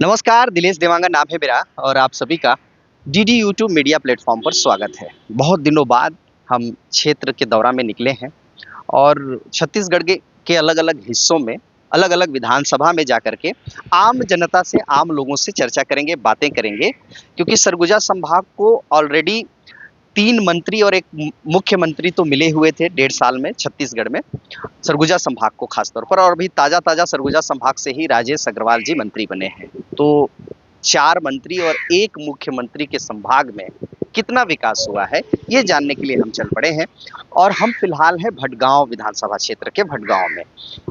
नमस्कार, दिनेश देवांगन नाम है मेरा और आप सभी का डीडी यूट्यूब मीडिया प्लेटफॉर्म पर स्वागत है। बहुत दिनों बाद हम क्षेत्र के दौरा में निकले हैं और छत्तीसगढ़ के अलग-अलग हिस्सों में, अलग-अलग विधानसभा में जाकर के आम जनता से, आम लोगों से चर्चा करेंगे, बातें करेंगे क्योंकि सरगुजा संभाग को ऑलरेडी 3 मंत्री और एक मुख्यमंत्री तो मिले हुए थे 1.5 साल में छत्तीसगढ़ में, सरगुजा संभाग को खास तौर पर और अभी ताज़ा-ताज़ा सरगुजा संभाग से ही राजेश अग्रवाल जी मंत्री बने हैं। तो 4 मंत्री और 1 मुख्यमंत्री के संभाग में कितना विकास हुआ है, ये जानने के लिए हम चल पड़े हैं और हम फिलहाल हैं भटगांव विधानसभा क्षेत्र के भटगांव में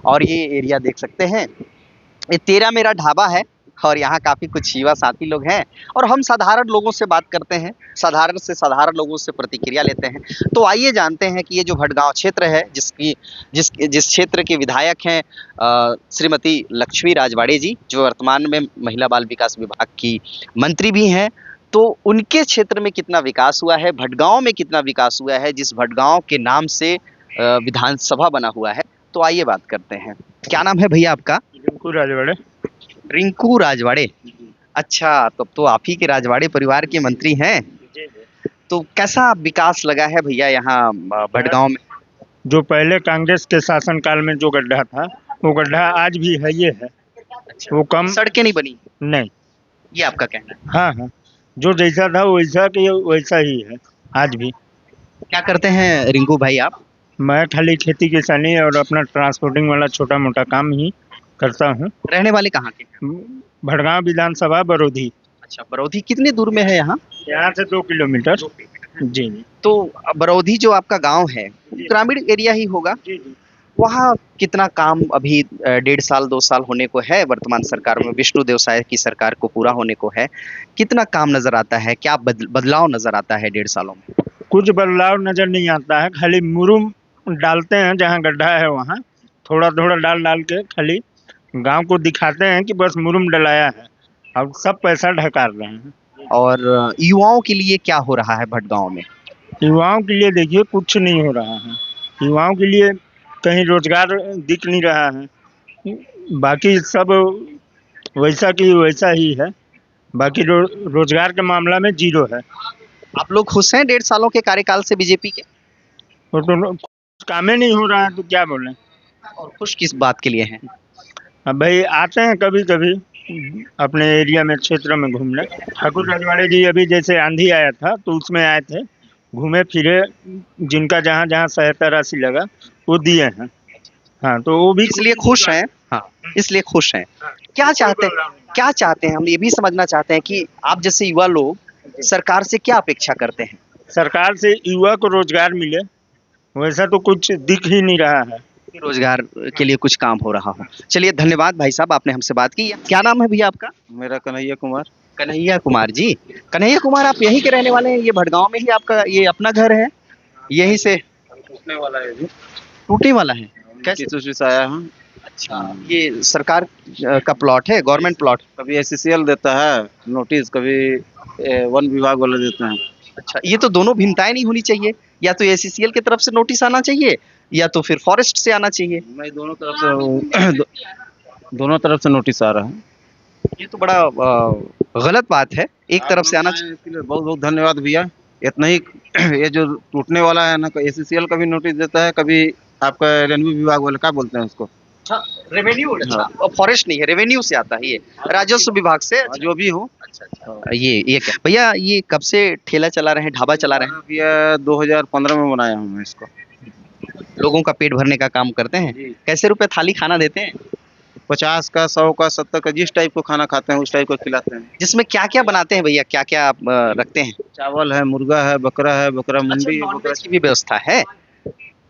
और ये एरिया देख सकते हैं, ये तेरा मेरा ढाबा है और यहाँ काफ़ी कुछ युवा साथी लोग हैं और हम साधारण लोगों से बात करते हैं, साधारण से साधारण लोगों से प्रतिक्रिया लेते हैं। तो आइए जानते हैं कि ये जो भटगांव क्षेत्र है जिस क्षेत्र के विधायक हैं श्रीमती लक्ष्मी राजवाड़े जी, जो वर्तमान में महिला बाल विकास विभाग की मंत्री भी हैं, तो उनके क्षेत्र में कितना विकास हुआ है, भटगांव में कितना विकास हुआ है, जिस भटगांव के नाम से विधानसभा बना हुआ है। तो आइए बात करते हैं। क्या नाम है भैया आपका? रिंकू राजवाड़े। रिंकू राजवाड़े। अच्छा, तब तो आप ही के राजवाड़े परिवार के मंत्री हैं। तो कैसा विकास लगा है भैया यहाँ भटगांव में? जो पहले कांग्रेस के शासनकाल में जो गड्ढा था, वो गड्ढा आज भी है, ये है। अच्छा, वो कम सड़कें नहीं बनी, नहीं। ये आपका कहना है? हाँ हाँ, जो जैसा था वैसा कि वैसा ही है आज भी। क्या करते हैं रिंकू भाई आप? मैं खाली खेती किसानी और अपना ट्रांसपोर्टिंग वाला छोटा मोटा काम ही करता हूँ। रहने वाले कहाँ के? भटगांव विधानसभा बरौधी। अच्छा, बरौधी कितने दूर में है यहाँ? यहाँ से 2 किलोमीटर। जी। तो बरौधी जो आपका गांव है, ग्रामीण एरिया ही होगा। वहाँ कितना काम अभी 1.5 साल 2 साल होने को है वर्तमान सरकार में, विष्णुदेव साय की सरकार को पूरा होने को है, कितना काम नजर आता है, क्या बदलाव नजर आता है 1.5 सालों में? कुछ बदलाव नजर नहीं आता है, खाली मुरुम डालते हैं जहाँ गड्ढा है वहाँ थोड़ा थोड़ा डाल के खाली गांव को दिखाते हैं कि बस मुरुम डलाया है, अब सब पैसा ढका रहे हैं। और युवाओं के लिए क्या हो रहा है भटगांव में? युवाओं के लिए देखिए कुछ नहीं हो रहा है। युवाओं के लिए कहीं रोजगार दिख नहीं रहा है, बाकी सब वैसा की वैसा ही है। बाकी रोजगार के मामला में जीरो है। आप लोग खुश हैं 1.5 सालों के कार्यकाल से बीजेपी के? तो काम ही नहीं हो रहा है तो क्या बोलें। और खुश किस बात के लिए हैं? अब भाई आते हैं कभी कभी अपने एरिया में, क्षेत्र में घूमने। ठाकुर राजवाड़े जी अभी जैसे आंधी आया था तो उसमें आए थे, घूमे फिरे, जिनका जहाँ जहाँ सहायता राशि लगा वो दिए हैं। हाँ, तो वो भी इसलिए खुश हैं। हाँ, इसलिए खुश हैं। क्या चाहते हैं हम ये भी समझना चाहते हैं कि आप जैसे युवा लोग सरकार से क्या अपेक्षा करते हैं? सरकार से युवा को रोजगार मिले, वैसा तो कुछ दिख ही नहीं रहा है। रोजगार के लिए कुछ काम हो रहा हो। चलिए, धन्यवाद भाई साहब, आपने हमसे बात की। क्या नाम है भैया आपका? मेरा कन्हैया कुमार। कन्हैया कुमार जी। कन्हैया कुमार, आप यहीं के रहने वाले हैं? ये भटगांव में ही आपका ये अपना घर है? यहीं से टूटने वाला है जी। टूटने वाला है? कैसे? किस से आया हूँ। अच्छा, ये सरकार का प्लॉट है, गवर्नमेंट प्लॉट? कभी एससीसीएल देता है नोटिस, कभी वन विभाग वाले देते हैं। अच्छा, ये तो दोनों भिन्नताएं नहीं होनी चाहिए, या तो एसीसीएल की तरफ से नोटिस आना चाहिए या तो फिर फॉरेस्ट से आना चाहिए। नहीं, दोनों तरफ से नोटिस आ रहा है। ये तो बड़ा गलत बात है, एक तरफ से आना चाहिए। इसके लिए बहुत बहुत धन्यवाद भैया। इतना ही ये जो टूटने वाला है ना, एसीसीएल का भी नोटिस देता है, कभी आपका रेवेन्यू विभाग वाले क्या बोलते हैं उसको, रेवेन्यू। अच्छा, फॉरेस्ट नहीं है, रेवेन्यू से आता है, ये राजस्व विभाग से। जो भी हो। अच्छा, ये क्या भैया, ये कब से ठेला चला रहे हैं, ढाबा चला रहे हैं? भैया 2015 में बनाया हूँ मैं इसको। लोगों का पेट भरने का काम करते हैं। कैसे रुपए थाली खाना देते हैं? 50 का, 100 का, 70 का, जिस टाइप को खाना खाते हैं उस टाइप को खिलाते हैं। जिसमें क्या क्या बनाते हैं भैया, क्या क्या आप रखते हैं? चावल है, मुर्गा है, बकरा है, बकरा मुंडी है, बकरा की भी व्यवस्था है।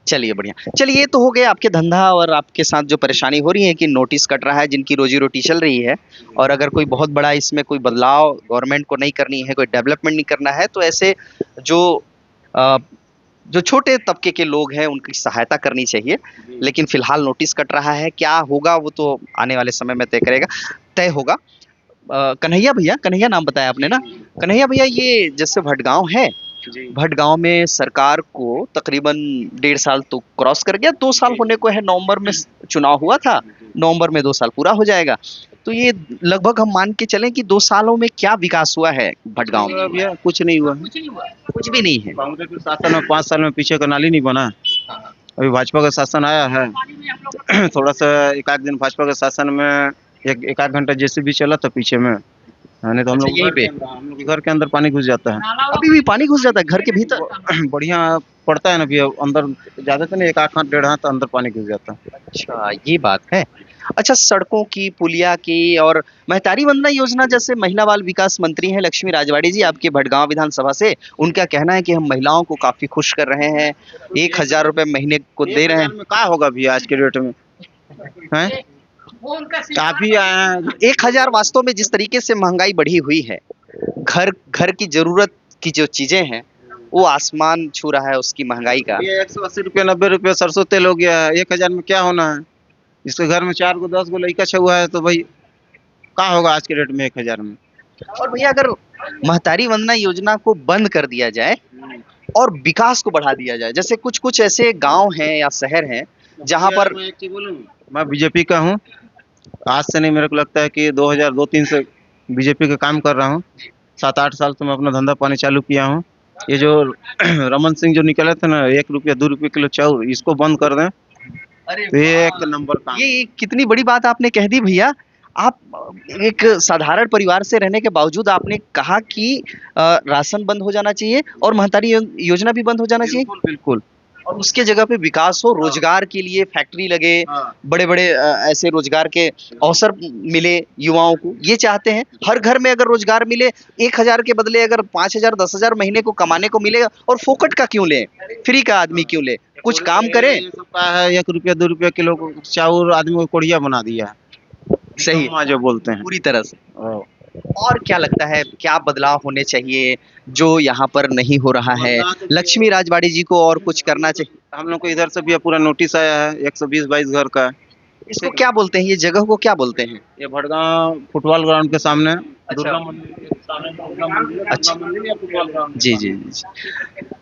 चलिए बढ़िया। चलिए, ये तो हो गया आपके धंधा और आपके साथ जो परेशानी हो रही है कि नोटिस कट रहा है, जिनकी रोजी रोटी चल रही है, और अगर कोई बहुत बड़ा इसमें कोई बदलाव गवर्नमेंट को नहीं करनी है, कोई डेवलपमेंट नहीं करना है, तो ऐसे जो छोटे तबके के लोग हैं उनकी सहायता करनी चाहिए। लेकिन फिलहाल नोटिस कट रहा है, क्या होगा वो तो आने वाले समय में तय होगा। कन्हैया भैया, कन्हैया नाम बताया आपने ना? कन्हैया भैया, ये जैसे भटगांव है, भटगांव में सरकार को तकरीबन 1.5 साल तो क्रॉस कर गया, 2 साल होने को है। नवंबर में चुनाव हुआ था, नवंबर में 2 साल पूरा हो जाएगा। तो ये लगभग हम मान के चलें कि 2 सालों में क्या विकास हुआ है भटगांव में? भैया कुछ नहीं हुआ है। कुछ भी नहीं है। कांग्रेस के शासन में 5 साल में पीछे का नाली नहीं बना। अभी भाजपा का शासन आया है थोड़ा सा एक आध दिन भाजपा के शासन में एक आध घंटा जैसे भी चला था पीछे में, नहीं तो हम अच्छा, लोग यहीं पे? हम लोग के घर के अंदर पानी घुस जाता है। अभी भी पानी घुस जाता है घर के भीतर? बढ़िया पड़ता है ना भैया, अंदर ज्यादा तो नहीं, एक आध हाथ डेढ़ हाथ अंदर पानी घुस जाता है। अच्छा, ये बात है। अच्छा, सड़कों की, पुलिया की और महतारी वंदना योजना, जैसे महिला बाल विकास मंत्री हैं लक्ष्मी राजवाड़ी जी आपके भटगांव विधानसभा से, उनका कहना है कि हम महिलाओं को काफी खुश कर रहे हैं, 1,000 रुपए महीने को दे रहे हैं। क्या होगा भैया आज के डेट में, हैं? काफी आए हैं। 1,000 वास्तव में जिस तरीके से महंगाई बढ़ी हुई है, घर घर की जरूरत की जो चीजें हैं वो आसमान छू रहा है उसकी महंगाई का। ये 180 रुपये 90 रुपये सरसों तेल हो गया है, 1,000 में क्या होना है? जिसके घर में 4 गो 10 गो लड़का छुआ है तो भाई क्या होगा आज के डेट में 1,000 में? और भैया अगर महतारी वंदना योजना को बंद कर दिया जाए और विकास को बढ़ा दिया जाए, जैसे कुछ कुछ ऐसे गांव हैं या शहर हैं जहां पर मैं एक चीज बोलूं, मैं बीजेपी का हूँ। आज से नहीं, मेरे को लगता है कि 2002-3 से बीजेपी का काम कर रहा हूँ। 7-8 साल से मैं अपना धंधा पानी चालू किया हूँ। ये जो रमन सिंह जो निकले थे ना, 1 रुपया 2 रुपये किलो चाउर, इसको बंद कर दें तो एक नंबर काम। ये कितनी बड़ी बात आपने कह दी भैया। आप एक साधारण परिवार से रहने के बावजूद आपने कहा कि राशन बंद हो जाना चाहिए और महतारी योजना भी बंद हो जाना चाहिए, बिल्कुल बिल्कुल। और उसके जगह पे विकास हो, रोजगार के लिए फैक्ट्री लगे, बड़े बड़े ऐसे रोजगार के अवसर मिले युवाओं को, ये चाहते हैं। हर घर में अगर रोजगार मिले, 1,000 के बदले अगर 5,000 10,000 महीने को कमाने को मिलेगा, और फोकट का क्यों ले, फ्री का आदमी क्यों ले, कुछ काम करे। ये सब का है 1 रुपया 2 रुपया किलो चाउर आदमी को कोढ़िया बना दिया है। सही, माँ जो बोलते हैं पूरी तरह से। और क्या लगता है क्या बदलाव होने चाहिए जो यहाँ पर नहीं हो रहा है? लक्ष्मी राजवाड़ी जी को और कुछ करना चाहिए। हम लोग को इधर से भी पूरा नोटिस आया है 120-22 घर का। इसको क्या बोलते हैं, ये जगह को क्या बोलते हैं? ये भटगांव फुटबॉल ग्राउंड के सामने अच्छा। मंदिर के सामने दुर्गा मंदिर या फुटबॉल ग्राउंड। जी जी जी।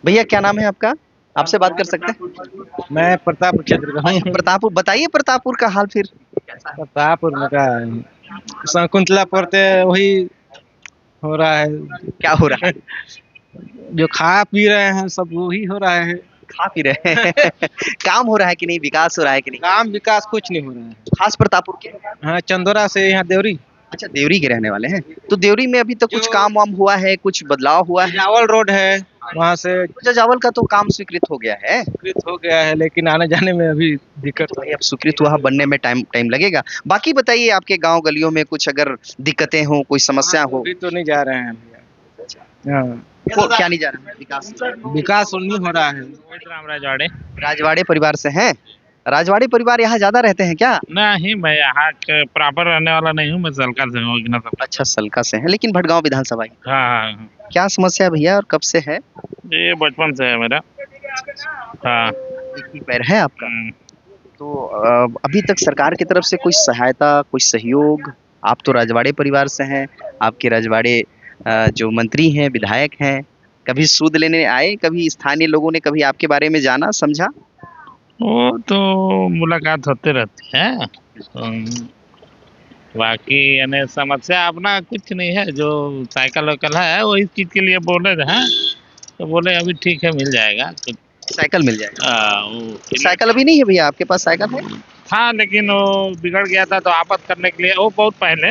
भैया क्या नाम है आपका, आपसे बात कर सकते हैं? मैं प्रतापपुर क्षेत्र का हूँ। प्रतापपुर, बताइए प्रतापपुर का हाल फिर। प्रतापपुर में का शकुंतला पढ़ते वही हो रहा है, क्या हो रहा है? जो खा पी रहे हैं सब वही हो रहा है। खा पी रहे हैं काम हो रहा है कि नहीं, विकास हो रहा है कि नहीं? काम विकास कुछ नहीं हो रहा है। खास प्रतापपुर के? हाँ, चंदोरा से यहाँ देवरी। अच्छा, देवरी के रहने वाले हैं। तो देवरी में अभी तक कुछ काम वाम हुआ है, कुछ बदलाव हुआ है? जावल रोड है, वहाँ से जजावल का तो काम स्वीकृत हो गया है। स्वीकृत हो गया है, लेकिन आने जाने में अभी दिक्कत हो तो अब स्वीकृत हुआ, बनने में टाइम लगेगा। बाकी बताइए आपके गांव गलियों में कुछ अगर दिक्कतें हो, कोई समस्या हो? अभी तो नहीं जा रहे हैं भैया। हाँ, क्या नहीं जा रहा है विकास? विकास नहीं हो रहा है। राजवाड़े राजवाड़े परिवार से हैं? राजवाड़े परिवार यहाँ ज्यादा रहते हैं क्या? नहीं, मैं यहाँ के प्रॉपर रहने वाला नहीं हूँ, मैं सलका से हूँ इग्ना सब। अच्छा, सलका से हैं, लेकिन भटगांव विधानसभा ही। हाँ, क्या समस्या है भैया और कब से है? ये बचपन से है मेरा। हाँ। एक ही पैर है आपका? हम्म। तो अभी तक सरकार की तरफ से कोई सहायता, कोई सहयोग? आप तो राजवाड़े परिवार से हैं, आपके राजवाड़े जो मंत्री हैं, विधायक हैं, कभी सूद लेने आए, कभी स्थानीय लोगों ने कभी आपके बारे में जाना समझा? वो तो मुलाकात होते रहती है। बाकी यानी समस्या अपना कुछ नहीं है। जो साइकिल वाइकल है वो इस चीज के लिए बोले हैं, तो बोले अभी ठीक है मिल जाएगा। तो साइकिल मिल जाएगा? वो साइकिल अभी नहीं है भैया आपके पास? साइकिल है? हाँ, लेकिन वो बिगड़ गया था तो आपात करने के लिए, वो बहुत पहले,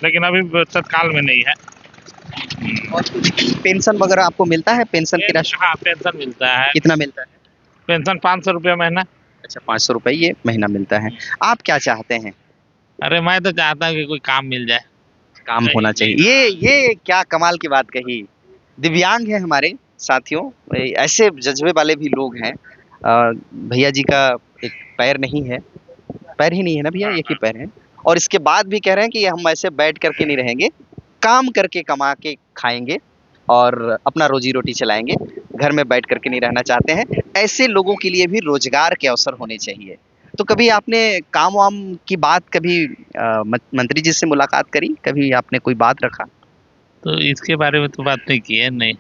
लेकिन अभी तत्काल में नहीं है। और कुछ पेंशन वगैरह आपको मिलता है? पेंशन की राशि हाँ, पेंशन मिलता है। कितना मिलता है? पेंशन 500 रुपया महीना। अच्छा, 500 रुपये ये महीना मिलता है। आप क्या चाहते हैं? अरे मैं तो चाहता हूँ कि कोई काम मिल जाए। काम होना चाहिए। ये क्या कमाल की बात कही। दिव्यांग है हमारे साथियों, ऐसे जज्बे वाले भी लोग हैं। भैया जी का एक पैर नहीं है, पैर ही नहीं है ना भैया, एक ही पैर है, और इसके बाद भी कह रहे हैं कि हम ऐसे बैठ करके नहीं रहेंगे, काम करके कमा के खाएंगे और अपना रोजी रोटी चलाएंगे, घर में बैठ करके नहीं रहना चाहते हैं। ऐसे लोगों के लिए भी रोजगार के अवसर होने चाहिए। तो कभी आपने काम वाम की बात कभी मंत्री जी से मुलाकात करी, कभी आपने कोई बात रखा? तो इसके बारे में तो बात नहीं की है। नहीं,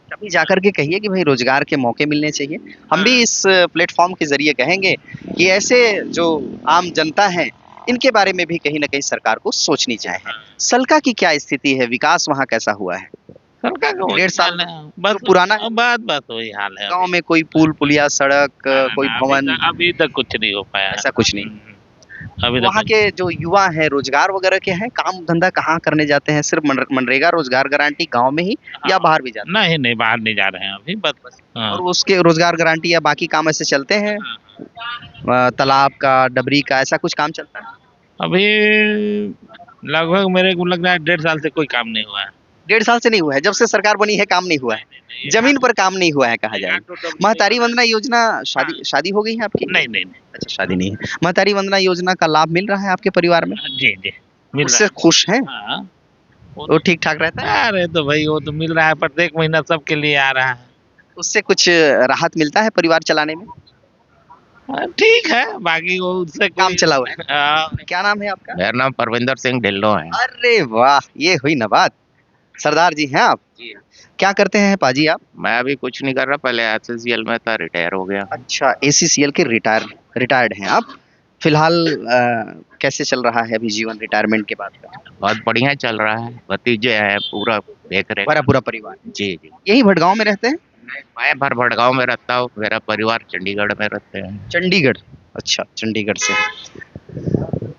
कभी जाकर के कहिए कि भाई रोजगार के मौके मिलने चाहिए। हम भी इस प्लेटफॉर्म के जरिए कहेंगे कि ऐसे जो आम जनता है इनके बारे में भी कहीं ना कहीं सरकार को सोचनी चाहिए। सलका की क्या स्थिति है, विकास वहाँ कैसा हुआ है? सरकार का वही 1.5 साल हाल है, बस जो पुराना है। बस वही हाल है गांव अभी। में कोई पुल पुलिया सड़क ना, ना, कोई ना, भवन अभी तक कुछ नहीं हो पाया। ऐसा कुछ नहीं। अभी तक वहाँ के जो युवा हैं रोजगार वगैरह के हैं, काम धंधा कहाँ करने जाते हैं? सिर्फ मनरेगा रोजगार गारंटी गांव में ही या बाहर भी जाते नहीं नहीं, बाहर नहीं जा रहे हैं अभी, बस हैं? हाँ। और उसके रोजगार गारंटी या बाकी काम ऐसे चलते हैं? तालाब का, डबरी का, ऐसा कुछ काम चलता है? अभी लगभग मेरे को लग रहा है 1.5 साल से कोई काम नहीं हुआ है। 1.5 साल से नहीं हुआ है, जब से सरकार बनी है काम नहीं हुआ है, जमीन पर काम नहीं हुआ है कहा जाए। महतारी वंदना योजना, शादी हो गई है आपकी? नहीं नहीं नहीं। अच्छा, शादी नहीं है। महतारी वंदना योजना का लाभ मिल रहा है आपके परिवार में? जी जी मिल उससे रहा खुश हैं? है। हाँ वो ठीक ठाक रहता है? अरे तो भाई वो तो मिल रहा है, प्रत्येक महीना सबके लिए आ रहा है। उससे कुछ राहत मिलता है परिवार चलाने में? हाँ, ठीक है, बाकी वो उससे काम चला हुआ है। हाँ। क्या नाम है आपका? मेरा नाम परविंदर सिंह ढिल्लो है। अरे वाह, ये हुई ना बात। सरदार जी हैं आप? जी। क्या करते हैं पाजी आप? मैं अभी कुछ नहीं कर रहा, पहले एसएससीएल में था, रिटायर हो गया। अच्छा, एसीसीएल के रिटायर्ड हैं आप। फिलहाल कैसे चल रहा है अभी जीवन रिटायरमेंट के बाद का? बहुत बढ़िया चल रहा है, भतीजे है, पूरा देख रहे। हमारा पूरा परिवार जी जी। यही भटगांव में रहते हैं? मैं भड़गांव में रहता हूँ, मेरा परिवार चंडीगढ़ में रहते हैं। चंडीगढ़? अच्छा, चंडीगढ़ से।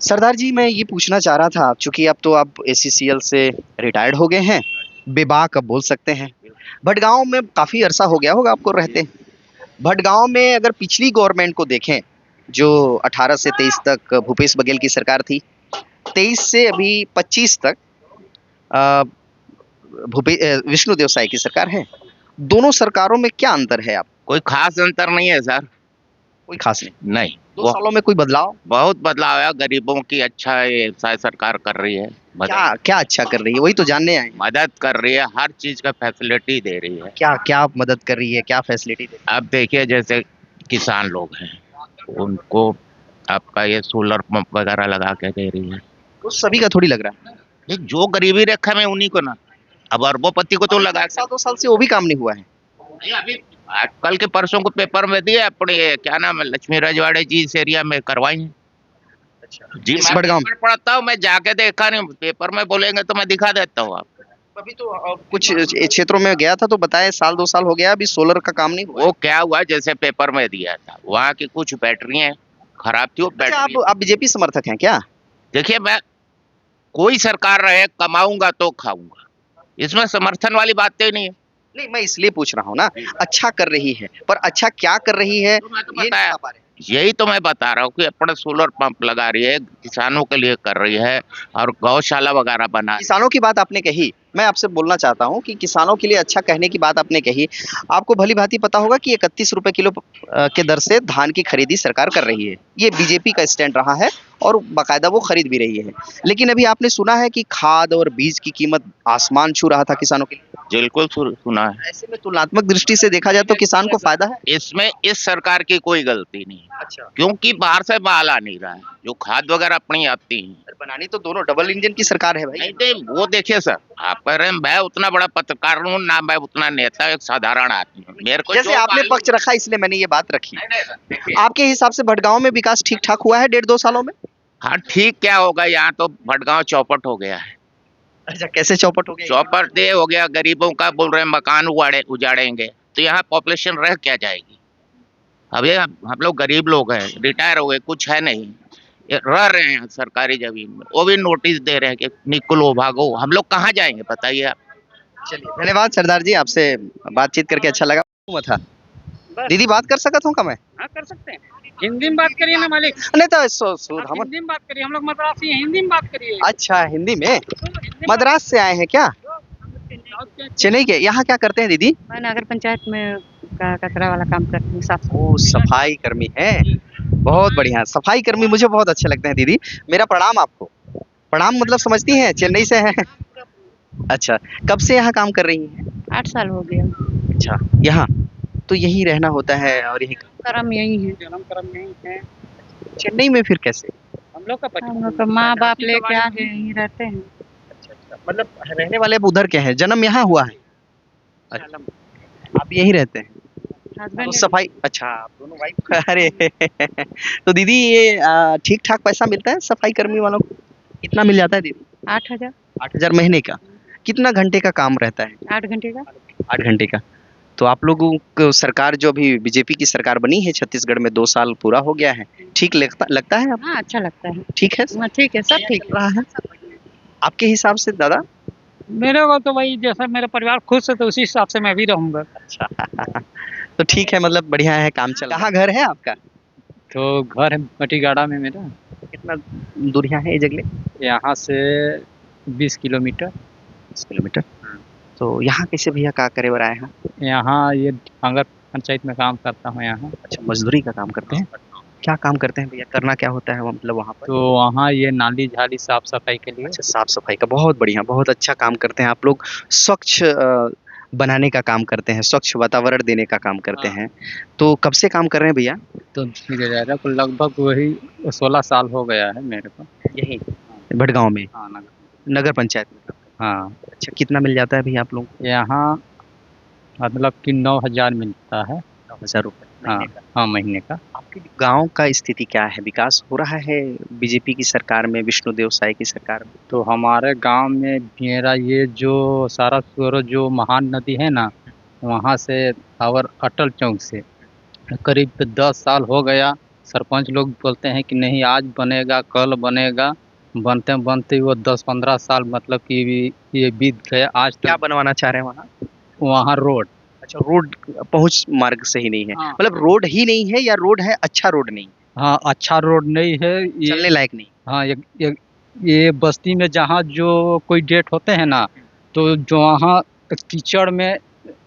सरदार जी, मैं ये पूछना चाह रहा था, चूंकि अब तो आप एसीसीएल से रिटायर्ड हो गए हैं, बेबाक अब बोल सकते हैं। भटगांव में काफी अरसा हो गया होगा आपको रहते। भटगांव में अगर पिछली गवर्नमेंट को देखें, जो 18 से 23 तक भूपेश बघेल की सरकार थी, 23 से अभी 25 तक विष्णुदेव साय की सरकार है, दोनों सरकारों में क्या अंतर है? आप कोई खास अंतर नहीं है सर। कोई खास नहीं? नहीं, 2 सालों में कोई बदलाव? बहुत बदलाव है, गरीबों की अच्छा ये सरकार कर रही है। क्या क्या अच्छा कर रही है, वही तो जानने आए। मदद कर रही है, हर चीज का फैसिलिटी दे रही है। क्या क्या मदद कर रही है, क्या फैसिलिटी दे रही अब देखिए, जैसे किसान लोग हैं, उनको आपका ये सोलर पंप वगैरह लगा के दे रही है। है? वो सभी का थोड़ी लग रहा है। देख, जो गरीबी रेखा में उन्हीं को ना, अब अरबोपति को तो लगा के। 2 साल से वो भी काम नहीं हुआ है। अभी कल के परसों को पेपर में दिए, अपने क्या नाम है, लक्ष्मी रजवाड़े जी इस एरिया में करवाई है। जी, इस मैं भटगांव पेपर पढ़ता हूँ, मैं जाके देखा नहीं, पेपर में बोलेंगे तो मैं दिखा देता हूँ आपको। अभी तो कुछ क्षेत्रों में गया था तो बताए 1-2 साल हो गया, अभी सोलर का काम नहीं हुआ। वो क्या हुआ, जैसे पेपर में दिया था, वहाँ की कुछ बैटरियां खराब थी। वो अच्छा, बैटरी, आप बीजेपी समर्थक हैं क्या? देखिए, मैं कोई सरकार रहे, कमाऊंगा तो खाऊंगा, इसमें समर्थन वाली बात ही नहीं है। नहीं, मैं इसलिए पूछ रहा हूँ ना, अच्छा कर रही है, पर अच्छा क्या कर रही है तो मैं तो ये नहीं बताया, बता पा रहे। यही तो मैं बता रहा हूँ कि अपना सोलर पंप लगा रही है, किसानों के लिए कर रही है, और गौशाला वगैरह बना रही है। किसानों की बात आपने कही, मैं आपसे बोलना चाहता हूं कि किसानों के लिए अच्छा कहने की बात आपने कही। आपको भली भांति पता होगा कि 31 रुपए किलो के दर से धान की खरीदी सरकार कर रही है। ये बीजेपी का स्टैंड रहा है और बाकायदा वो खरीद भी रही है। लेकिन अभी आपने सुना है कि खाद और बीज की कीमत आसमान छू रहा था किसानों के लिए। बिल्कुल सुना है। ऐसे में तुलनात्मक दृष्टि से देखा जाए तो किसान को फायदा है। इसमें इस सरकार की कोई गलती नहीं है, अच्छा, क्योंकि बाहर से माल आ नहीं रहा है, जो खाद वगैरह अपनी आती है। बनानी तो दोनों डबल इंजन की सरकार है भाई। नहीं नहीं, वो देखिए सर, आप कह रहे हैं मैं उतना बड़ा पत्रकार हूँ ना, मैं उतना नेता, एक साधारण आदमी हूँ। मेरे को जैसे आपने पक्ष रखा इसलिए मैंने ये बात रखी। नहीं, आपके हिसाब से भटगांव में विकास ठीक ठाक हुआ है 1.5-2 सालों में? हाँ ठीक क्या होगा, यहाँ तो भटगांव चौपट हो गया है। अच्छा, कैसे चौपट हो गया? चौपट दे हो गया, गरीबों का बोल रहे हैं मकान उजाड़ेंगे, तो यहाँ पॉपुलेशन रह क्या जाएगी। अब ये हम लोग गरीब लोग हैं, रिटायर हो गए, कुछ है नहीं, रह रहे हैं सरकारी जमीन में, वो भी नोटिस दे रहे हैं कि निकलो भागो, हम लोग कहाँ जाएंगे बताइए आप। चलिए, धन्यवाद सरदार जी, आपसे बातचीत करके अच्छा लगा। था दीदी, बात कर सकता हूँ का मैं? हाँ कर सकते हैं, हिंदी में बात करिए ना मालिक। नहीं तो आप हिंदी में बात करिए, हम लोग मद्रासी हैं, हिंदी में बात करिए। अच्छा, हिंदी में? मद्रास से आए हैं क्या? चेन्नई के? यहाँ क्या करते हैं दीदी? मैं नगर पंचायत में का कचरा वाला काम करती हूँ, साफ सफाई। ओ, सफाई कर्मी है, बहुत बढ़िया। सफाई कर्मी मुझे बहुत अच्छे लगते हैं दीदी। मेरा प्रणाम आपको। प्रणाम मतलब समझती हैं, चेन्नई से हैं। अच्छा, कब से यहाँ काम कर रही हैं? 8 साल हो गया। अच्छा, यहाँ तो यही रहना होता है और यही कर्म यही है। जन्म कर्म यहीं है। चेन्नई में फिर कैसे? हम लोग का हम लोग तो माँ बाप लेके आ गए, यहीं रहते हैं। अच्छा, मतलब रहने वाले अब उधर के हैं, जन्म यहाँ हुआ है? अच्छा, आप यहीं रहते हैं? तो हस्बैंड सफाई, अच्छा आप दोनों वाइफ अरे तो दीदी ये ठीक ठाक पैसा मिलता है सफाई कर्मी वालों को? कितना मिल जाता है दीदी? 8,000 8,000 महीने का? कितना घंटे का काम रहता है? 8 घंटे का। 8 घंटे का। तो आप लोगों को सरकार जो अभी बीजेपी की सरकार बनी है छत्तीसगढ़ में, 2 साल पूरा हो गया है, ठीक लगता लगता है आप? हाँ, अच्छा लगता है। ठीक है हाँ, ठीक है, सब ठीक चल रहा है आपके हिसाब से दादा? मेरे को तो भाई जैसा मेरा परिवार खुश है तो उसी हिसाब से मैं भी रहूंगा। अच्छा तो ठीक है, मतलब बढ़िया है, काम चल रहा है। कहाँ घर है आपका? तो घर है मटीगाड़ा में मेरा। कितना दूरिया है ये जगह? यहाँ से 20 किलोमीटर। 20 किलोमीटर। तो यहाँ कैसे भैया का करे बर आए हैं? यहाँ ये अगर पंचायत में काम करता हूँ यहाँ। अच्छा, मजदूरी का काम करते हैं? क्या काम करते हैं भैया, करना क्या होता है मतलब वहाँ पर? तो वहाँ ये नाली झाली साफ सफाई के लिए। अच्छा, साफ सफाई का, बहुत बढ़िया, बहुत अच्छा काम करते हैं आप लोग। स्वच्छ बनाने का काम करते हैं, स्वच्छ वातावरण देने का काम करते हैं। तो कब से काम कर रहे हैं भैया? तो मेरा को लगभग वही 16 साल हो गया है मेरे को। यही भटगांव में हाँ नगर पंचायत में? हाँ। अच्छा, कितना मिल जाता है भैया आप लोगों को? यहाँ मतलब कि 9,000 मिलता है। 9,000 रुपये हाँ महीने का। हाँ, महीने का। आपके गांव का स्थिति क्या है, विकास हो रहा है बीजेपी की सरकार में, विष्णुदेव साय की सरकार में? तो हमारे गांव में मेरा ये जो सारा सूरज जो महान नदी है ना, वहाँ से और अटल चौक से करीब 10 साल हो गया। सरपंच लोग बोलते हैं कि नहीं आज बनेगा कल बनेगा, बनते बनते वो 10-15 साल मतलब कि ये बीत गया। आज क्या तक बनवाना चाह रहे हैं वहाँ? वहाँ रोड। अच्छा, रोड पहुंच मार्ग सही नहीं है? हाँ। मतलब रोड ही नहीं है या रोड है अच्छा रोड नहीं, हाँ, अच्छा रोड नहीं है चलने ये। लायक नहीं? हाँ, ये बस्ती में जहाँ जो कोई डेट होते हैं ना, तो जो वहाँ कीचड़ में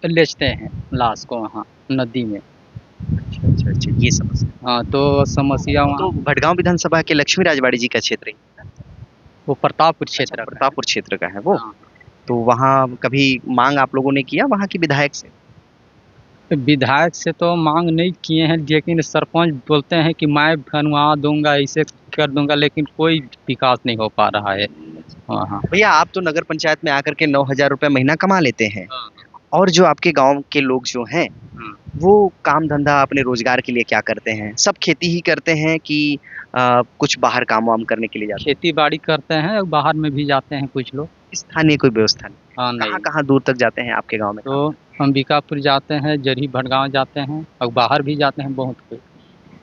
लेचते हैं लाश को वहाँ नदी में। अच्छा अच्छा अच्छा, ये समस्या। हाँ, तो समस्या तो वहाँ भटगांव विधानसभा के लक्ष्मी राजवाड़ी जी का क्षेत्र है? वो प्रतापपुर अच्छा, क्षेत्र का है। प्रतापपुर क्षेत्र का है वो। हाँ। तो वहाँ कभी मांग आप लोगों ने किया वहाँ की विधायक से? विधायक से तो मांग नहीं किए हैं, लेकिन सरपंच बोलते हैं कि मैं बनवा दूंगा, ऐसे कर दूंगा, लेकिन कोई विकास नहीं हो पा रहा है वहाँ। भैया आप तो नगर पंचायत में आकर के 9,000 रुपये महीना कमा लेते हैं, हाँ। और जो आपके गांव के लोग जो हैं वो काम धंधा अपने रोजगार के लिए क्या करते हैं? सब खेती ही करते हैं कि कुछ बाहर काम वाम करने के लिए जाते खेती बाड़ी करते हैं और बाहर में भी जाते हैं कुछ लोग। हैं? स्थानीय कोई व्यवस्था नहीं? हाँ, कहाँ नहीं। कहाँ दूर तक जाते हैं आपके गांव में? तो अंबिकापुर जाते हैं, जरी भटगांव जाते हैं और बाहर भी जाते हैं बहुत कोई।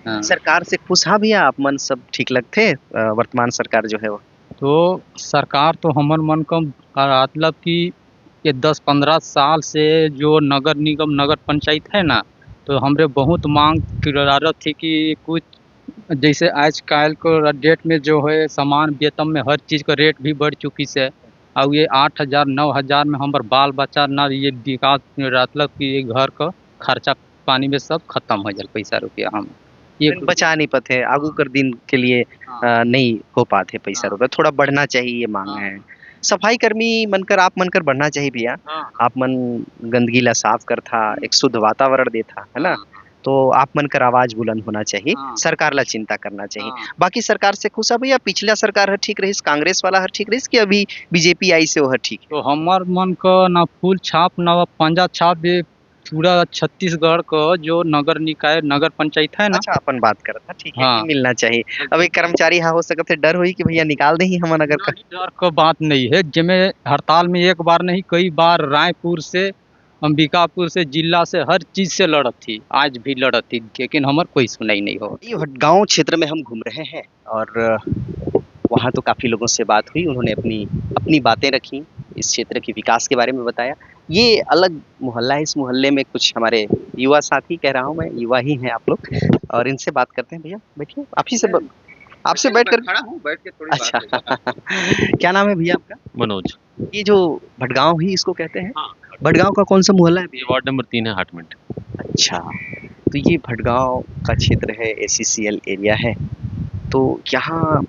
हाँ। सरकार से खुश हाँ भैया आप, मन सब ठीक लगते वर्तमान सरकार जो है वो? तो सरकार तो हमर मन को मतलब कि ये 10-15 साल से जो नगर निगम नगर पंचायत है ना, तो हमरे बहुत मांग करत थी कि कुछ जैसे आज कल को डेट में जो है सामान वेतन में हर चीज़ का रेट भी बढ़ चुकी से, और ये 8,000-9,000 में हमार बाल बच्चा ना ये विकास मतलब कि ये घर का खर्चा पानी में सब खत्म हो जाए पैसा रुपया हम ये बचा नहीं पाते, आगू कर दिन के लिए नहीं हो पाते पैसा रुपया, थोड़ा बढ़ना चाहिए ये मांग है। सफाई कर्मी मनकर आप मनकर बढ़ना चाहिए भैया। आप मन गंदगी ला साफ कर था, एक शुद्ध वातावरण दे था, है ना? तो आप मनकर आवाज बुलंद होना चाहिए, सरकार ला चिंता करना चाहिए। बाकी सरकार से खुश है भैया? पिछला सरकार हर ठीक रही, कांग्रेस वाला हर ठीक रही कि अभी बीजेपी आई से वो हर ठीक है? तो हमार मन का ना फूल छाप ना पंजा छाप ये पूरा छत्तीसगढ़ का जो नगर निकाय नगर पंचायत है ना। अच्छा, अपन बात कर था, ठीक है हाँ। कि मिलना चाहिए। अब एक कर्मचारी हाँ हो सकते डर हुई कि भैया निकाल दे ही हम नगर का? डर का बात नहीं है, जिसमें हड़ताल में एक बार नहीं कई बार रायपुर से अंबिकापुर से जिला से हर चीज से लड़त थी, आज भी लड़त थी, लेकिन हमार कोई सुनाई नहीं हो। ये भटगांव क्षेत्र में हम घूम रहे हैं और वहाँ तो काफ़ी लोगों से बात हुई, उन्होंने अपनी अपनी बातें रखी, इस क्षेत्र के विकास के बारे में बताया। ये अलग मोहल्ला है, इस मोहल्ले में कुछ हमारे युवा साथी, कह रहा हूँ मैं, युवा ही हैं आप लोग, और इनसे बात करते हैं। भैया बैठिए, आप ही से आपसे बैठ कर खड़ा हूँ, बैठ के थोड़ी अच्छा क्या नाम है भैया आपका? मनोज। ये जो भटगांव ही इसको कहते हैं? भटगांव का कौन सा मोहल्ला है? ये वार्ड नंबर 3 है हाटमेंट। अच्छा, तो ये भटगांव का क्षेत्र है, ACCL एरिया है। तो यहाँ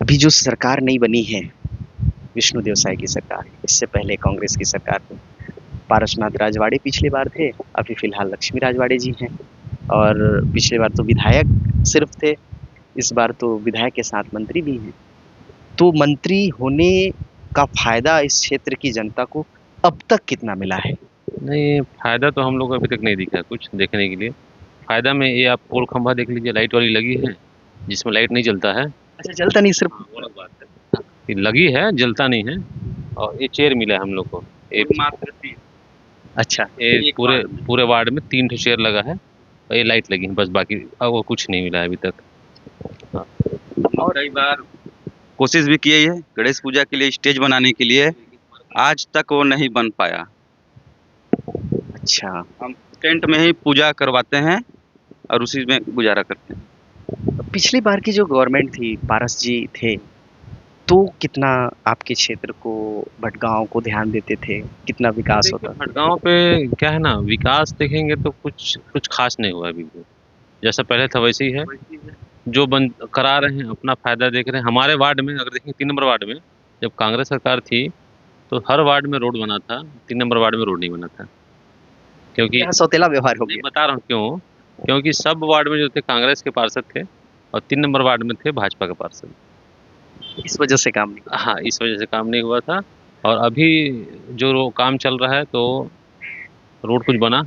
अभी जो सरकार नहीं बनी है, विष्णुदेव साय की सरकार, इससे पहले कांग्रेस की सरकार थी, पारसनाथ राजवाड़े पिछली बार थे, अभी फिलहाल लक्ष्मी राजवाड़े जी हैं, और पिछली बार तो विधायक सिर्फ थे, इस बार तो विधायक के साथ मंत्री भी हैं। तो मंत्री होने का फायदा इस क्षेत्र की जनता को अब तक कितना मिला है? नहीं, फ़ायदा तो हम लोग को अभी तक नहीं दिखा कुछ देखने के लिए। फ़ायदा में ये आप पोल खंभा देख लीजिए, लाइट वाली लगी है, जिसमें लाइट नहीं जलता है। अच्छा, जलता नहीं सिर्फ। वो अलग बात है। ये लगी है, जलता नहीं है। और ये चेयर मिला है हम लोग को। अच्छा, ये पूरे पूरे वार्ड में 3 ठो चेयर लगा है और ये लाइट लगी है, बस बाकी वो कुछ नहीं मिला है अभी तक। और कई बार कोशिश भी की है गणेश पूजा के लिए स्टेज बनाने के लिए, आज तक वो नहीं बन पाया। अच्छा। हम टेंट में ही पूजा करवाते हैं और उसी में गुजारा करते हैं। पिछली बार की जो गवर्नमेंट थी, पारस जी थे, तो कितना आपके क्षेत्र को, भटगांव को ध्यान देते थे, कितना विकास होता? भटगांव पे क्या है ना, विकास देखेंगे तो कुछ कुछ खास नहीं हुआ अभी भी। जैसा पहले था वैसे ही है। जो बन करा रहे हैं अपना फायदा देख रहे हैं। हमारे वार्ड में अगर देखें 3 नंबर वार्ड में जब कांग्रेस सरकार थी तो हर वार्ड में रोड बना था, 3 नंबर वार्ड में रोड नहीं बना था। क्योंकि यहाँ सौतेला व्यवहार हो नहीं, गया। बता रहा हूँ क्यों। क्योंकि सब वार्ड में जो थे कांग्रेस के पार्षद थे और 3 नंबर वार्ड में थे भाजपा के पार्षद। इस वजह से काम नहीं। हाँ, इस वजह से काम नहीं हुआ था। और अभी जो काम चल रहा है तो रोड कुछ बना,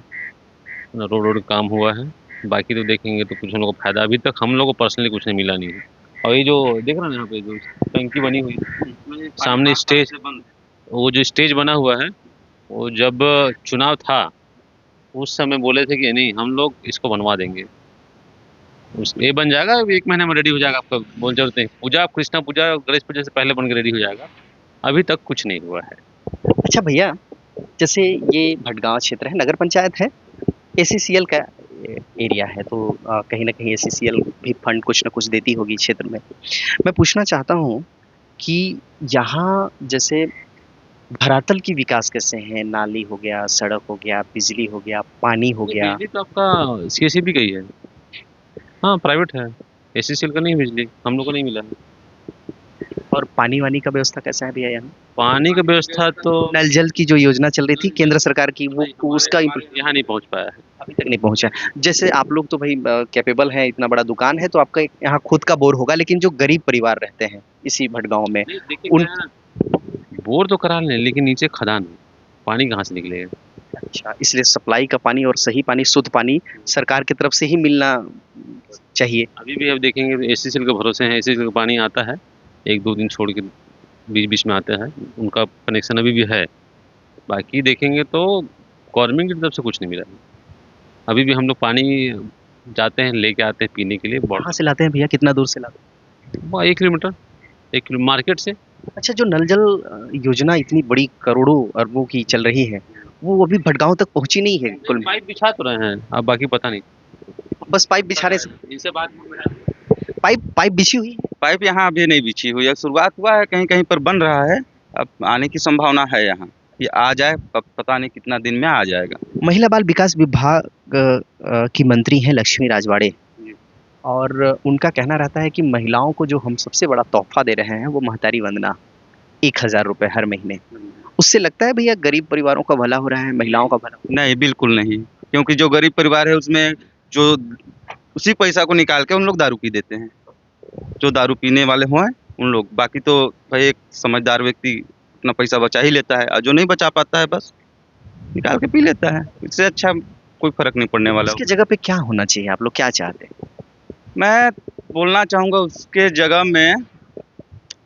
रोड काम हुआ है। बाकी तो देखेंगे तो कुछ हम लोग को फायदा अभी तक हम लोग को पर्सनली कुछ नहीं मिला नहीं है। और ये जो देख रहे हैं यहाँ पे जो टंकी बनी हुई है सामने स्टेज, वो जो स्टेज बना हुआ है वो जब चुनाव था उस समय बोले थे कि नहीं हम लोग इसको बनवा देंगे। ये बन जाएगा, 1 महीने में रेडी हो जाएगा। आपका बोल जरूरत नहीं, पूजा कृष्णा पूजा गणेश पूजा से पहले बन के रेडी हो जाएगा। अभी तक कुछ नहीं हुआ है। अच्छा भैया, जैसे ये भटगांव क्षेत्र है, नगर पंचायत है, एसीसीएल का एरिया है, तो कहीं ना कहीं एसीसीएल भी फंड कुछ ना कुछ देती होगी क्षेत्र में। मैं पूछना चाहता हूँ कि यहाँ जैसे धरातल की विकास कैसे है? नाली हो गया, सड़क हो गया, बिजली हो गया, पानी हो गया। बिजली तो आपका सीएससी का ही है। हाँ, प्राइवेट है, एसीसीएल का नहीं है बिजली, हम लोग को नहीं मिला है। और पानी वानी का व्यवस्था कैसा है भैया यहाँ? पानी का व्यवस्था तो नल जल की जो योजना चल रही थी केंद्र सरकार की, वो उसका यहाँ नहीं पहुँच पाया है। अभी तक नहीं पहुंचा। जैसे आप लोग तो भाई कैपेबल हैं, इतना बड़ा दुकान है, तो आपका यहाँ खुद का बोर होगा, लेकिन जो गरीब परिवार रहते हैं इसी भटगांव में, उन बोर तो करा लें लेकिन नीचे खदान है, पानी कहाँ से निकलेगा? अच्छा, इसलिए सप्लाई का पानी और सही पानी, शुद्ध पानी सरकार की तरफ से ही मिलना चाहिए। अभी भी अब देखेंगे एसीसीएल के भरोसे हैं, एसीसीएल का पानी आता है 1-2 दिन छोड़ के बीच बीच में आता है, उनका कनेक्शन अभी भी है। बाकी देखेंगे तो गवर्नमेंट की तरफ से कुछ नहीं मिला है। अभी भी हम लोग पानी जाते हैं लेके आते हैं पीने के लिए। कहाँ से लाते हैं भैया, कितना दूर से लाते हैं? 1 किलोमीटर, 1 किलो मार्केट से। अच्छा, जो नल जल योजना इतनी बड़ी करोड़ों अरबों की चल रही है, वो अभी भटगांव तक पहुंची नहीं है। कुल पाइप बिछा तो रहे हैं, अब बाकी पता नहीं। बस पाइप बिछाने से, इनसे बात पाइप बिछी हुई है। पाइप यहाँ अभी नहीं बिछी हुई है, शुरुआत हुआ है, कहीं कहीं पर बन रहा है, अब आने की संभावना है यहाँ। ये आ जाए, पता नहीं कितना दिन में आ जाएगा। महिला बाल विकास विभाग की मंत्री हैं लक्ष्मी राजवाड़े, और उनका कहना रहता है कि महिलाओं को जो हम सबसे बड़ा तोहफा दे रहे हैं वो महतारी वंदना, 1000 रुपये हर महीने। उससे लगता है भैया गरीब परिवारों का भला हो रहा है, महिलाओं का भला? नहीं, बिल्कुल नहीं, क्योंकि जो गरीब परिवार है उसमें जो उसी पैसा को निकाल के उन लोग दारू पी देते हैं, जो दारू पीने वाले हों उन लोग। बाकी तो भाई एक समझदार व्यक्ति अपना पैसा बचा ही लेता है, और जो नहीं बचा पाता है बस निकाल के पी लेता है। इससे अच्छा कोई फर्क नहीं पड़ने वाला। उसके जगह पे क्या होना चाहिए, आप लोग क्या चाहते हैं? मैं बोलना चाहूँगा उसके जगह में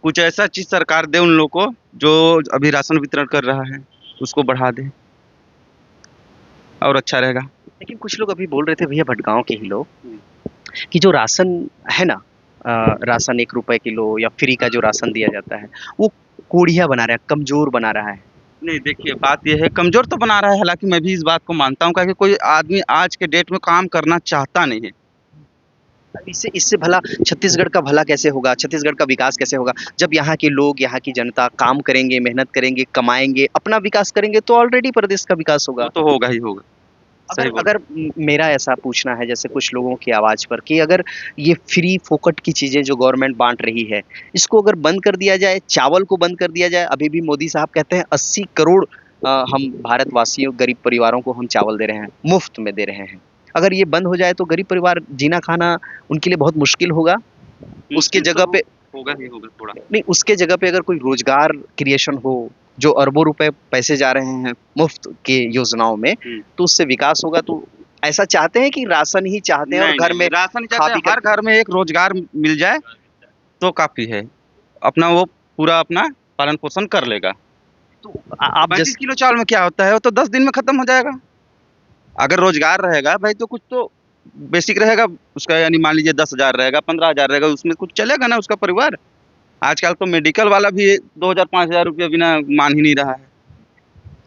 कुछ ऐसा चीज़ सरकार दे उन लोग को, जो अभी राशन वितरण कर रहा है उसको बढ़ा दे और अच्छा रहेगा। लेकिन कुछ लोग अभी बोल रहे थे भैया, भटगांव के ही लोग, कि जो राशन है ना, राशन 1 रुपए किलो या फ्री का जो राशन दिया जाता है, वो कोढ़िया बना रहा है, कमजोर बना रहा है। नहीं, देखिए बात यह है, कमजोर तो बना रहा है, हालांकि मैं भी इस बात को मानता हूँ कि कोई आदमी आज के डेट में काम करना चाहता नहीं है। इससे भला छत्तीसगढ़ का भला कैसे होगा, छत्तीसगढ़ का विकास कैसे होगा, जब यहाँ के लोग, यहाँ की जनता काम करेंगे, मेहनत करेंगे, कमाएंगे, अपना विकास करेंगे, तो ऑलरेडी प्रदेश का विकास होगा। तो होगा ही होगा। अगर मेरा ऐसा पूछना है, जैसे कुछ लोगों की आवाज पर, कि अगर ये फ्री फोकट की चीजें जो गवर्नमेंट बांट रही है, इसको अगर बंद कर दिया जाए, चावल को बंद कर दिया जाए। अभी भी मोदी साहब कहते हैं 80 करोड़ हम भारतवासियों, गरीब परिवारों को हम चावल दे रहे हैं, मुफ्त में दे रहे हैं। अगर ये बंद हो जाए तो गरीब परिवार जीना खाना उनके लिए बहुत मुश्किल होगा। उसके जगह पे होगा ही होगा थोड़ा। नहीं, उसके जगह पे अगर कोई रोजगार क्रिएशन हो, जो अरबों रुपए पैसे जा रहे हैं मुफ्त के योजनाओं में, तो उससे विकास होगा। तो ऐसा चाहते हैं कि राशन ही चाहते हैं और नहीं, घर नहीं, में राशन खा चाहते पी हैं, कर हर घर में एक रोजगार मिल जाए तो काफी है, अपना वो पूरा अपना पालन पोषण कर लेगा। तो आप 35 जैसे किलो चावल में क्या होता है, वो तो 10 दिन में खत्म हो जाएगा। अगर रोजगार रहेगा भाई तो कुछ तो बेसिक रहेगा उसका, यानी मान लीजिए 10,000 रहेगा, 15,000 रहेगा, उसमें कुछ चलेगा ना उसका परिवार। आजकल तो मेडिकल वाला भी 2,000 5,000 रुपये बिना मान ही नहीं रहा है।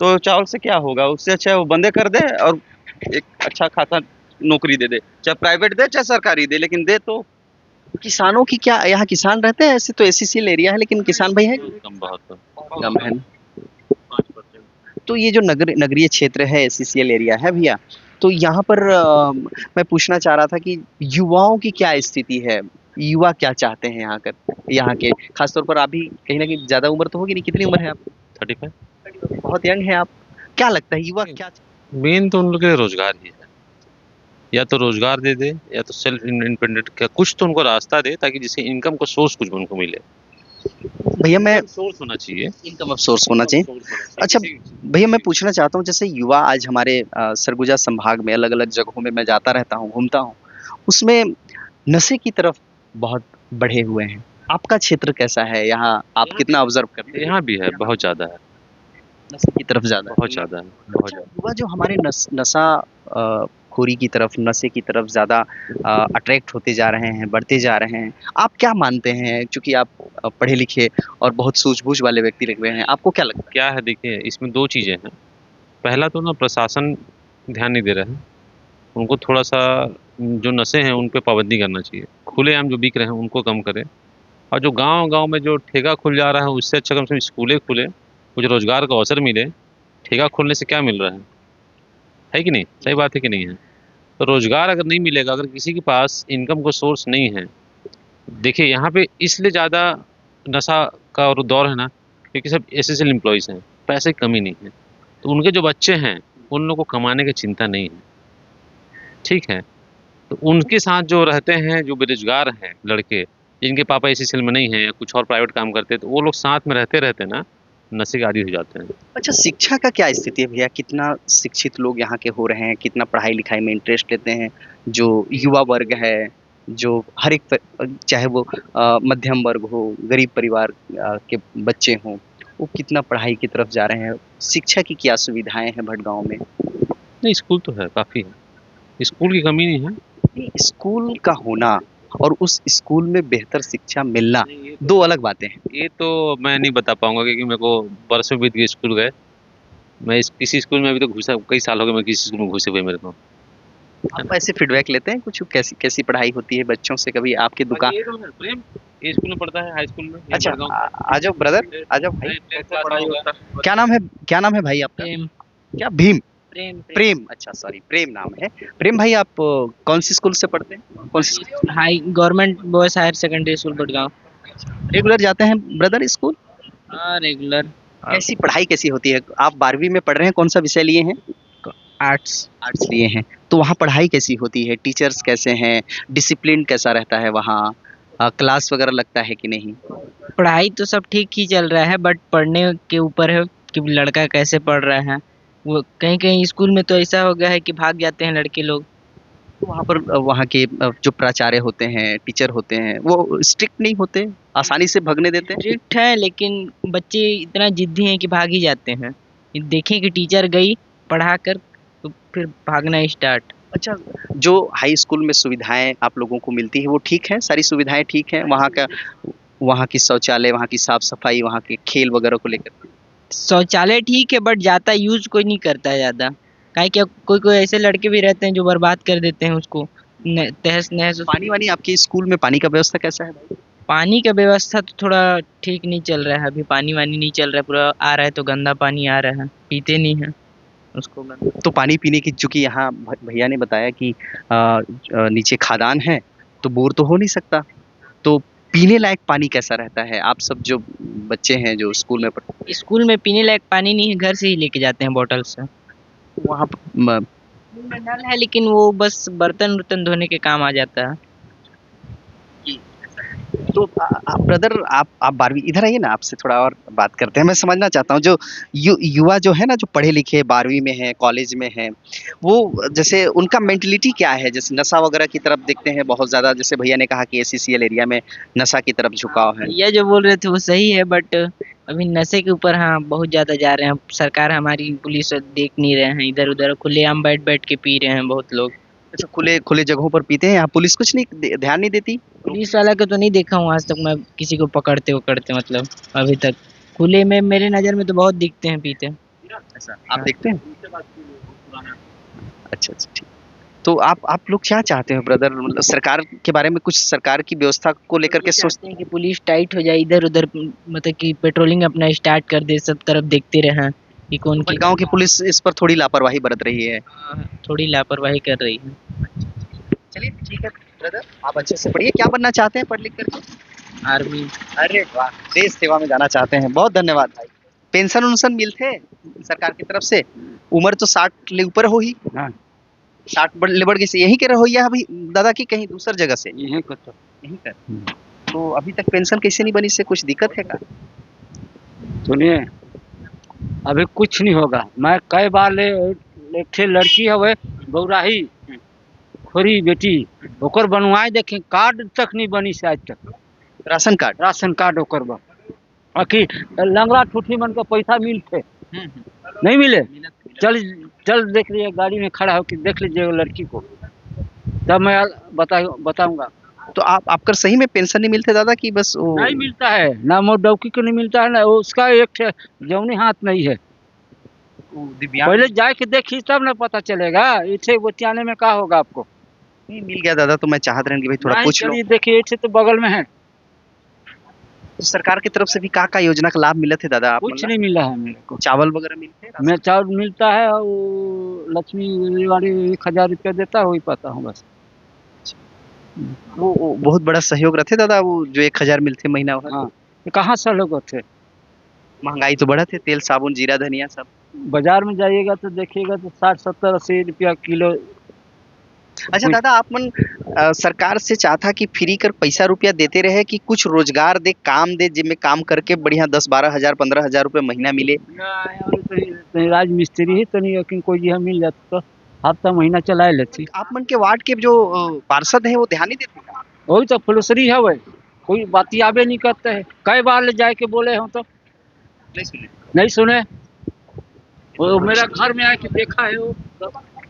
तो चावल से क्या होगा, उससे अच्छा है वो बंदे कर दे और एक अच्छा खासा नौकरी दे दे, चाहे प्राइवेट दे चाहे सरकारी दे, लेकिन दे तो। किसानों की क्या यहाँ किसान रहते हैं? ऐसे तो एससीसीएल एरिया है, लेकिन किसान भाई है कम बहुत कम है ना? तो ये जो नगरीय क्षेत्र है, एससीसीएल एरिया है भैया, तो यहाँ पर मैं पूछना चाह रहा था कि युवाओं की क्या स्थिति है? युवा क्या चाहते हैं यहाँ के खासतौर पर? आप भी कहीं ना कहीं ज्यादा उम्र तो होगी नहीं, कितनी उम्र है आप? 35। बहुत यंग है आप। क्या लगता है युवा क्या? मेन तो उन लोग के रोजगार ही है, या तो रोजगार दे दे या तो सेल्फ इंडिपेंडेंट का कुछ तो उनको रास्ता दे, ताकि जिससे इनकम का सोर्स कुछ उनको मिले। भैया मैं सोर्स होना चाहिए, इनकम ऑफ सोर्स होना चाहिए। अच्छा भैया मैं पूछना चाहता हूँ, जैसे युवा आज हमारे सरगुजा संभाग में अलग अलग जगहों में मैं जाता रहता हूँ, घूमता हूँ, उसमें नशे की तरफ बहुत बढ़े हुए हैं। आपका क्षेत्र कैसा है यहाँ? आप कितना ऑब्जर्व करते हैं? यहाँ भी है, बहुत ज्यादा है, नशे की तरफ ज्यादा बहुत ज्यादा है, बहुत ज्यादा। युवा जो हमारे नशा खोरी की तरफ, नशे की तरफ ज्यादा अट्रैक्ट होते जा रहे हैं, बढ़ते जा रहे हैं, आप क्या मानते हैं? क्योंकि आप पढ़े लिखे और बहुत सूझबूझ वाले व्यक्ति लग रहे हैं, आपको क्या लगता क्या है, देखिए इसमें दो चीजें हैं। पहला तो ना प्रशासन ध्यान नहीं दे रहा है, उनको थोड़ा सा जो नशे हैं उन पे पाबंदी करना चाहिए, खुलेआम जो बिक रहे हैं उनको कम करें। और जो गांव-गांव में जो ठेका खुल जा रहा है, उससे अच्छा कम से कम स्कूलें खुले, कुछ रोजगार का अवसर मिले। ठेका खोलने से क्या मिल रहा है कि नहीं? सही बात है कि नहीं है? तो रोजगार अगर नहीं मिलेगा, अगर किसी के पास इनकम का सोर्स नहीं है, देखिए यहाँ पे इसलिए ज़्यादा नशा का और दौर है ना, क्योंकि सब एसएसएल एम्प्लॉयज़ हैं, पैसे की कमी नहीं है, तो उनके जो बच्चे हैं उन लोगों को कमाने की चिंता नहीं है, ठीक है? तो उनके साथ जो रहते हैं, जो बेरोजगार हैं लड़के, जिनके पापा एसएसएल में नहीं हैं या कुछ और प्राइवेट काम करते हैं, तो वो लोग साथ में रहते रहते ना नशे के आदी हो जाते हैं। अच्छा शिक्षा का क्या स्थिति है भैया? कितना शिक्षित लोग यहाँ के हो रहे हैं? कितना पढ़ाई लिखाई में इंटरेस्ट लेते हैं? जो युवा वर्ग है, जो हर एक चाहे वो मध्यम वर्ग हो, गरीब परिवार के बच्चे हों, वो कितना पढ़ाई की तरफ जा रहे हैं? शिक्षा की क्या सुविधाएं हैं भटगांव में? नहीं, स्कूल तो है, काफ़ी है, स्कूल की कमी नहीं है। नहीं, स्कूल का होना और उस स्कूल में बेहतर शिक्षा मिलना दो अलग बातें हैं। ये तो मैं नहीं बता पाऊँगा, क्योंकि मेरे को बरसों बीत गए स्कूल गए। मैं किसी स्कूल में अभी तो घुसा, कई साल हो गए मैं किसी स्कूल में घुसे हुए मेरे को। आप ऐसे फीडबैक लेते हैं कुछ? कैसी कैसी पढ़ाई होती है बच्चों से? कभी आपकी दुकान प्रेम ये स्कूल में पढ़ता है, हाई स्कूल में। अच्छा आ जाओ ब्रदर, आ जाओ भाई। क्या नाम है, क्या नाम है भाई आपका? प्रेम। क्या भीम? प्रेम प्रेम, अच्छा सॉरी प्रेम नाम है। प्रेम भाई आप कौन सी स्कूल से पढ़ते हैं? कौन सी high government boys higher secondary school Badgaon. Regular जाते हैं ब्रदर स्कूल? हाँ रेगुलर। कैसी पढ़ाई कैसी होती है? आप 12वीं में पढ़ रहे हैं, कौन सा विषय लिए हैं? आर्ट्स। आर्ट्स लिए हैं, तो वहाँ पढ़ाई कैसी होती है? टीचर्स कैसे हैं? डिसिप्लिन कैसा रहता है वहाँ? क्लास वगैरह लगता है कि नहीं? पढ़ाई तो सब ठीक ही चल रहा है, बट पढ़ने के ऊपर है कि लड़का कैसे पढ़ रहा है। वो कहीं कहीं स्कूल में तो ऐसा हो गया है कि भाग जाते हैं लड़के लोग। तो वहाँ पर वहाँ के जो प्राचार्य होते हैं, टीचर होते हैं, वो स्ट्रिक्ट नहीं होते? आसानी से भगने देते हैं? स्ट्रिक्ट है, लेकिन बच्चे इतना जिद्दी हैं कि भाग ही जाते हैं। देखें कि टीचर गई पढ़ा कर तो फिर भागना स्टार्ट। अच्छा जो हाई स्कूल में सुविधाएं आप लोगों को मिलती है वो ठीक है? सारी सुविधाएं ठीक हैं वहाँ का? वहाँ की शौचालय, वहाँ की साफ सफाई, वहाँ के खेल वगैरह को लेकर? शौचालय ठीक है, बट ज़्यादा यूज कोई नहीं करता है ज़्यादा। काहे कि कोई कोई ऐसे लड़के भी रहते हैं जो बर्बाद कर देते हैं उसको तहस नहस। पानी वानी आपके स्कूल में पानी का व्यवस्था कैसा है भाई? पानी का व्यवस्था तो थोड़ा ठीक नहीं चल रहा है, अभी पानी वानी नहीं चल रहा है, पूरा आ रहा है तो गंदा पानी आ रहा है, पीते नहीं है उसको। तो पानी पीने की, चूंकि यहाँ भैया ने बताया कि नीचे खादान है तो बोर तो हो नहीं सकता, तो पीने लायक पानी कैसा रहता है? आप सब जो बच्चे हैं जो स्कूल में पढ़ते? स्कूल में पीने लायक पानी नहीं है, घर से ही लेके जाते हैं बोतल से। वहाँ नल है लेकिन वो बस बर्तन वर्तन धोने के काम आ जाता है। तो ब्रदर आप 12वीं इधर आइए ना, आपसे थोड़ा और बात करते हैं। मैं समझना चाहता हूँ जो युवा जो है ना, जो पढ़े लिखे 12वीं में है, कॉलेज में है, वो जैसे उनका मेंटलिटी क्या है? जैसे नशा वगैरह की तरफ देखते हैं बहुत ज़्यादा, जैसे भैया ने कहा कि एसीसीएल एरिया में नशा की तरफ झुकाव है। भैया जो बोल रहे थे वो सही है, बट अभी नशे के ऊपर हाँ बहुत ज्यादा जा रहे हैं। सरकार हमारी पुलिस देख नहीं रहे हैं, इधर उधर खुलेआम बैठ बैठ के पी रहे हैं बहुत लोग। अच्छा, खुले खुले जगहों पर पीते हैं, यहाँ पुलिस कुछ नहीं ध्यान नहीं देती? पुलिस वाला को तो नहीं देखा हूँ आज तक मैं, किसी को पकड़ते उकड़ते मतलब अभी तक। खुले में मेरे नज़र में तो बहुत दिखते हैं पीते। ऐसा आप देखते हैं? अच्छा अच्छा, ठीक। तो आप लोग क्या चाहते हो ब्रदर? मतलब सरकार के बारे में कुछ, सरकार की व्यवस्था को लेकर के सोचते सोचते हैं कि पुलिस टाइट हो जाए, इधर उधर मतलब कि पेट्रोलिंग अपना स्टार्ट कर दे, सब तरफ देखते रहें कि कौन हैं? की गांव की पुलिस इस पर थोड़ी लापरवाही बरत रही है। थोड़ी लापरवाही कर रही है। चलिए ठीक है ब्रदर, आप अच्छे से पढ़िए। क्या बनना चाहते हैं पढ़ लिख करके? आर्मी। अरे वाह, देश सेवा में जाना चाहते हैं, बहुत धन्यवाद भाई। पेंशन उन्शन मिलते हैं सरकार की तरफ से? उम्र तो 60 ले ऊपर हो ही। हाँ। 60 बढ़ के से यहीं के रहो या अभी दादा की कहीं दूसर जगह से? यहीं को तो यहीं कर। तो अभी तक पेंशन कैसे नहीं बनी? से कुछ दिक्कत है का? सुनिए, अभी कुछ नहीं होगा। मैं कई बार एक ठे लड़की है गौराही खोरी बेटी, ओकर बनवाए देखे, कार्ड तक नहीं बनी से आज तक। Ration card? राशन कार्ड ओकर बा बाकी लंगड़ा ठूठी मन का पैसा मिलते नहीं मिले। चल चल देख लीजिए, गाड़ी में खड़ा होकर देख लीजिए वो लड़की को, तब मैं बताऊंगा। तो आपका सही में पेंशन नहीं मिलते दादा की बस वो? नहीं मिलता है ना, मोडौकी को नहीं मिलता है ना, उसका एक जौनी हाथ नहीं है। पहले जाके देखिए तब ना पता चलेगा। इसे बतियाने में क्या होगा आपको? नहीं मिल गया दादा, तो मैं चाहत रहे कि भाई थोड़ा पूछ लो। देखिए इसे तो बगल में है। तो सरकार की तरफ से भी का योजना का लाभ मिला थे दादा? आप कुछ नहीं मिला है मेरे को। चावल वगैरह मिलते हैं? मैं चावल मिलता है और लक्ष्मी वाली 1000 रुपया देता है, वही पाता हूँ बस। वो बहुत बड़ा सहयोग रहते दादा, वो जो 1000 मिलते महीना भर। हाँ, कहाँ से लोग थे? महंगाई तो बढ़ा थे, तेल साबुन जीरा धनिया सब। बाजार में जाइएगा तो देखिएगा तो 60 70 80 रुपया किलो। अच्छा दादा, आप मन सरकार से चाहता कि फ्री कर पैसा रुपया देते रहे कि कुछ रोजगार दे, काम दे, जिसमें काम करके बढ़िया 10-12 हजार 15 हजार रुपये महीना मिले? राज मिस्त्री ही तो नहीं, लेकिन कोई यह मिल जाता तो हफ्ता महीना चला लेती। आप मन के वार्ड के जो पार्षद है वो ध्यान नहीं देते? वही तो फुलसरी है, वही कोई बातियाबे नहीं करते है। कई बार ले जाए के बोले हो तो नहीं सुने। वो मेरा घर में आके देखा है वो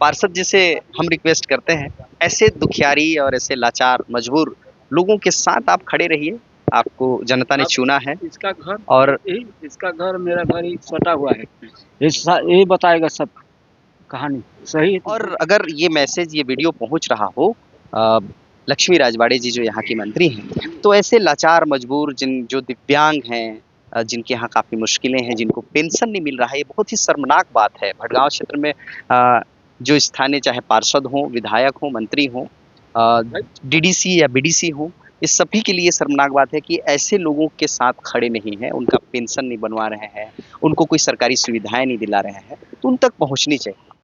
पार्षद जी से हम रिक्वेस्ट करते हैं, ऐसे दुखियारी और ऐसे लाचार मजबूर लोगों के साथ आप खड़े रहिए। आपको जनता ने चुना है। इसका घर और इसका घर मेरा घर ही सटा हुआ है। ये बताएगा सब कहानी सही। और अगर ये मैसेज, ये वीडियो पहुंच रहा हो लक्ष्मी राजवाड़े जी जो यहाँ की मंत्री हैं, तो ऐसे लाचार मजबूर जो दिव्यांग हैं, जिनके यहाँ काफ़ी मुश्किलें हैं, जिनको पेंशन नहीं मिल रहा है, ये बहुत ही शर्मनाक बात है। भटगांव क्षेत्र में जो स्थानीय चाहे पार्षद हों, विधायक हों, मंत्री हों, डीडीसी या बीडीसी हों, इस सभी के लिए शर्मनाक बात है कि ऐसे लोगों के साथ खड़े नहीं हैं, उनका पेंशन नहीं बनवा रहे हैं, उनको कोई सरकारी सुविधाएं नहीं दिला रहे हैं, तो उन तक पहुंचनी चाहिए।